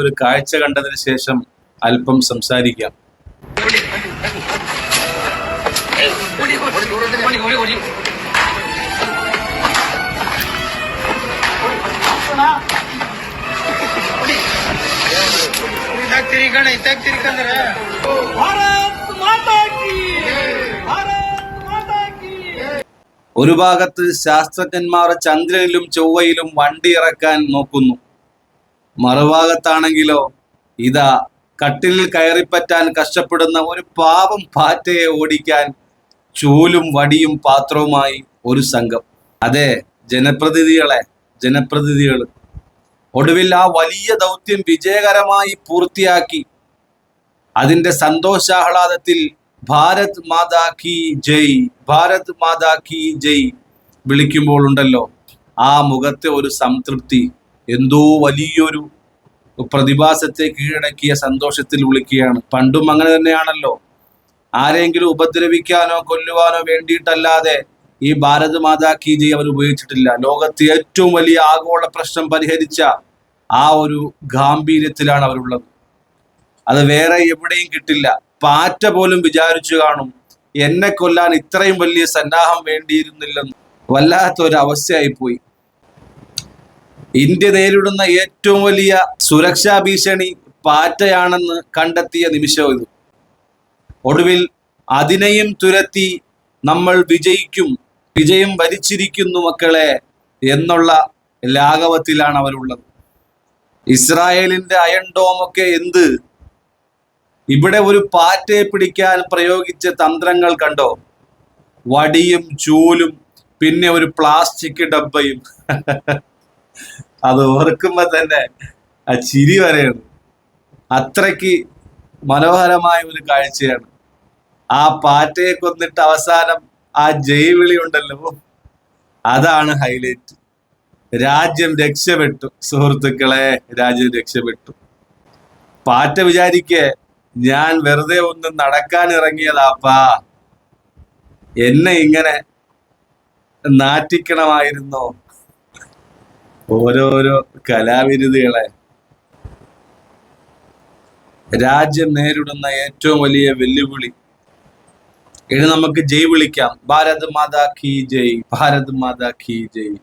ഒരു കാഴ്ച കണ്ടതിന് ശേഷം അല്പം സംസാരിക്കാം. ഒരു ഭാഗത്ത് ശാസ്ത്രജ്ഞന്മാർ ചന്ദ്രനിലും ചൊവ്വയിലും വണ്ടി ഇറക്കാൻ നോക്കുന്നു. മറുഭാഗത്താണെങ്കിലോ ഇതാ കട്ടിലിൽ കയറിപ്പറ്റാൻ കഷ്ടപ്പെടുന്ന ഒരു പാവം പാറ്റയെ ഓടിക്കാൻ ചൂലും വടിയും പാത്രവുമായി ഒരു സംഘം. അതെ, ജനപ്രതിനിധികൾ ഒടുവിൽ ആ വലിയ ദൗത്യം വിജയകരമായി പൂർത്തിയാക്കി. അതിന്റെ സന്തോഷാഹ്ലാദത്തിൽ ഭാരത് മാതാ കി ജയ്, ഭാരത് മാതാ കി ജയ് വിളിക്കുമ്പോൾ ഉണ്ടല്ലോ, ആ മുഖത്തെ ഒരു സംതൃപ്തി, എന്തോ വലിയൊരു പ്രതിഭാസത്തെ കീഴടക്കിയ സന്തോഷത്തിൽ വിളിക്കുകയാണ്. പണ്ടും അങ്ങനെ തന്നെയാണല്ലോ. ആരെങ്കിലും ഉപദ്രവിക്കാനോ കൊല്ലുവാനോ വേണ്ടിയിട്ടല്ലാതെ ഈ ഭാരത് മാതാ കി ജയ് അവർ ഉപയോഗിച്ചിട്ടില്ല. ലോകത്തെ ഏറ്റവും വലിയ ആഗോള പ്രശ്നം പരിഹരിച്ച ആ ഒരു ഗാംഭീര്യത്തിലാണ് അവരുള്ളത്. അത് വേറെ എവിടെയും കിട്ടില്ല. പാറ്റ പോലും വിചാരിച്ചു കാണും, എന്നെ കൊല്ലാൻ ഇത്രയും വലിയ സന്നാഹം വേണ്ടിയിരുന്നില്ലെന്ന്. വല്ലാത്തൊരു അവസ്ഥയായിപ്പോയി. ഇന്ത്യ നേരിടുന്ന ഏറ്റവും വലിയ സുരക്ഷാ ഭീഷണി പാറ്റയാണെന്ന് കണ്ടെത്തിയ നിമിഷം ഇത്. ഒടുവിൽ അതിനെയും തുരത്തി നമ്മൾ വിജയിക്കും, വിജയം വരിച്ചിരിക്കുന്നു മക്കളെ എന്നുള്ള ലാഘവത്തിലാണ് അവരുള്ളത്. ഇസ്രായേലിന്റെ അയൺ ഡോമൊക്കെ എന്ത്, ഇവിടെ ഒരു പാറ്റയെ പിടിക്കാൻ പ്രയോഗിച്ച തന്ത്രങ്ങൾ കണ്ടോ? വടിയും ചൂലും പിന്നെ ഒരു പ്ലാസ്റ്റിക് ഡബ്ബയും. അത് ഓർക്കുമ്പോ തന്നെ ആ ചിരി വരെയാണ്. അത്രയ്ക്ക് മനോഹരമായ ഒരു കാഴ്ചയാണ്. ആ പാറ്റയെ കൊന്നിട്ട് അവസാനം ആ ജയ് വിളി ഉണ്ടല്ലോ, അതാണ് ഹൈലൈറ്റ്. രാജ്യം രക്ഷപ്പെട്ടു സുഹൃത്തുക്കളെ, രാജ്യം രക്ഷപ്പെട്ടു. പാറ്റ വിചാരിക്കേ ഞാൻ വെറുതെ ഒന്ന് നടക്കാൻ ഇറങ്ങിയതാപ്പാ, എന്നെ ഇങ്ങനെ നാറ്റിക്കണമായിരുന്നോ? ഓരോരോ കലാവിരുതുകളെ. രാജ്യം നേരിടുന്ന ഏറ്റവും വലിയ വെല്ലുവിളി. ഇനി നമുക്ക് ജയ് വിളിക്കാം. ഭാരത് മാതാ കി ജയ്, ഭാരത് മാതാ കി ജയ്.